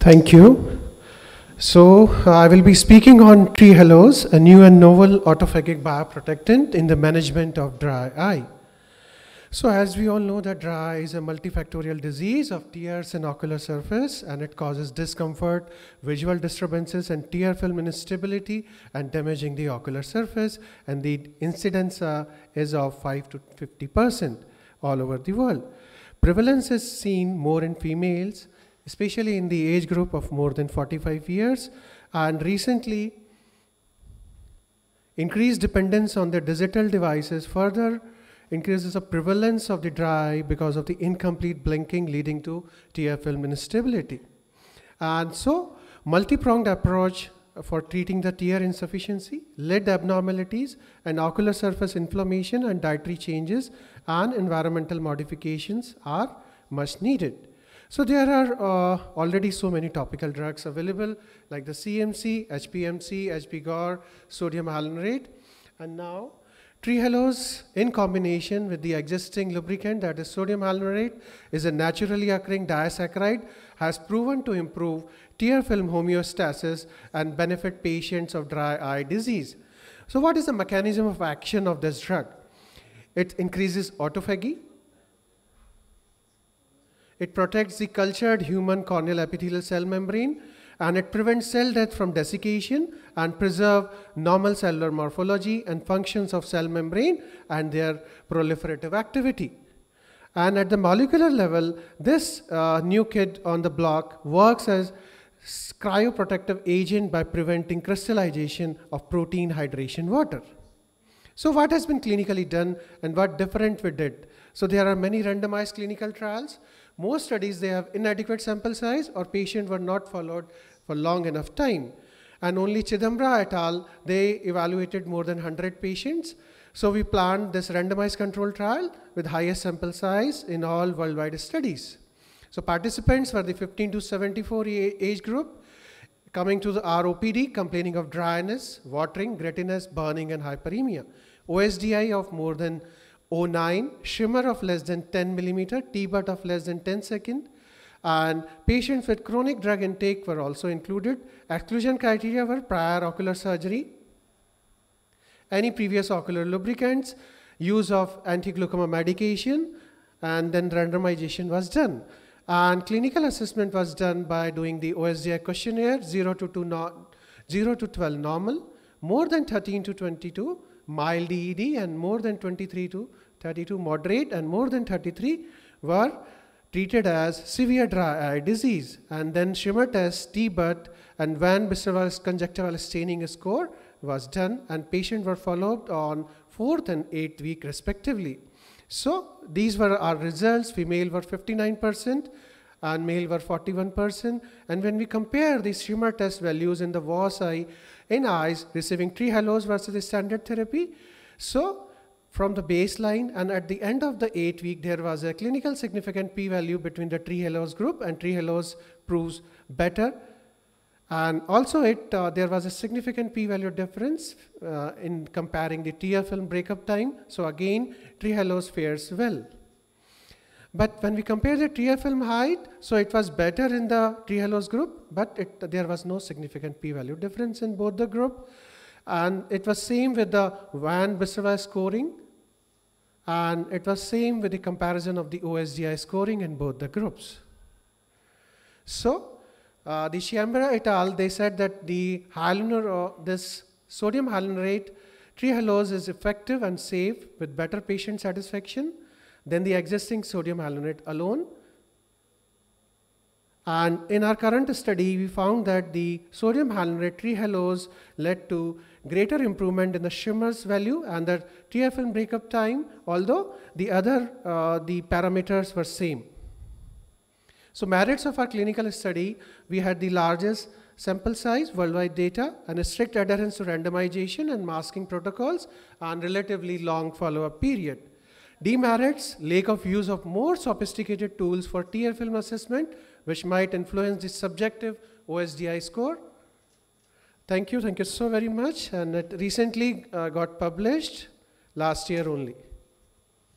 Thank you. So I will be speaking on Trehalose, a new and novel autophagic bioprotectant in the management of dry eye. So as we all know that dry eye is a multifactorial disease of tears and ocular surface, and it causes discomfort, visual disturbances and tear film instability and damaging the ocular surface, and the incidence is of 5 to 50% all over the world. Prevalence is seen more in females, especially in the age group of more than 45 years, and recently increased dependence on the digital devices further increases the prevalence of the dry eye because of the incomplete blinking leading to tear film instability. And so multi-pronged approach for treating the tear insufficiency, lid abnormalities and ocular surface inflammation and dietary changes and environmental modifications are much needed. So there are already so many topical drugs available like the CMC, HPMC, HBGOR, sodium hyaluronate, and now Trehalose in combination with the existing lubricant, that is sodium hyaluronate, is a naturally occurring disaccharide, has proven to improve tear film homeostasis and benefit patients of dry eye disease. So what is the mechanism of action of this drug? It increases autophagy. It protects the cultured human corneal epithelial cell membrane, and it prevents cell death from desiccation and preserve normal cellular morphology and functions of cell membrane and their proliferative activity. And at the molecular level, this new kid on the block works as cryoprotective agent by preventing crystallization of protein hydration water. So what has been clinically done and what different we did? So there are many randomized clinical trials. Most studies, they have inadequate sample size or patients were not followed for long enough time. And only Chidambra et al., they evaluated more than 100 patients. So we planned this randomized control trial with highest sample size in all worldwide studies. So participants were the 15 to 74 age group, coming to the ROPD, complaining of dryness, watering, grittiness, burning and hyperemia. OSDI of more than 0.9, Schirmer of less than 10 millimeter, T-BUT of less than 10 seconds, and patients with chronic drug intake were also included. Exclusion criteria were prior ocular surgery, any previous ocular lubricants, use of anti-glaucoma medication, and then randomization was done. And clinical assessment was done by doing the OSDI questionnaire, 0 to 12 normal, more than 13 to 22 mild EED, and more than 23 to 32 moderate, and more than 33 were treated as severe dry eye disease. And then Schirmer test, T-BUT, and Van Bisserwald's conjunctival staining score was done, and patients were followed on 4th and 8th week respectively. So these were our results. Female were 59% and male were 41%. And when we compare the Schirmer test values in the VOS eye in eyes receiving Trehalose versus the standard therapy, so from the baseline and at the end of the 8th week, there was a clinical significant p-value between the Trehalose group, and Trehalose proves better. And also there was a significant p-value difference in comparing the tear film breakup time. So again, Trehalose fares well. But when we compare the tear film height, so it was better in the Trehalose group, but there was no significant p-value difference in both the group. And it was same with the Van Bisserwald scoring, and it was same with the comparison of the OSDI scoring in both the groups. So the Schirmer et al., they said that the this sodium hyaluronate Trehalose is effective and safe with better patient satisfaction than the existing sodium hyaluronate alone. And in our current study, we found that the sodium hyaluronate Trehalose led to greater improvement in the Schirmer's value and the tear film breakup time, although the other the parameters were same. So merits of our clinical study, we had the largest sample size, worldwide data, and a strict adherence to randomization and masking protocols, and relatively long follow-up period. Demerits, lack of use of more sophisticated tools for tear film assessment, which might influence the subjective OSDI score. Thank you so very much, and it recently got published last year only.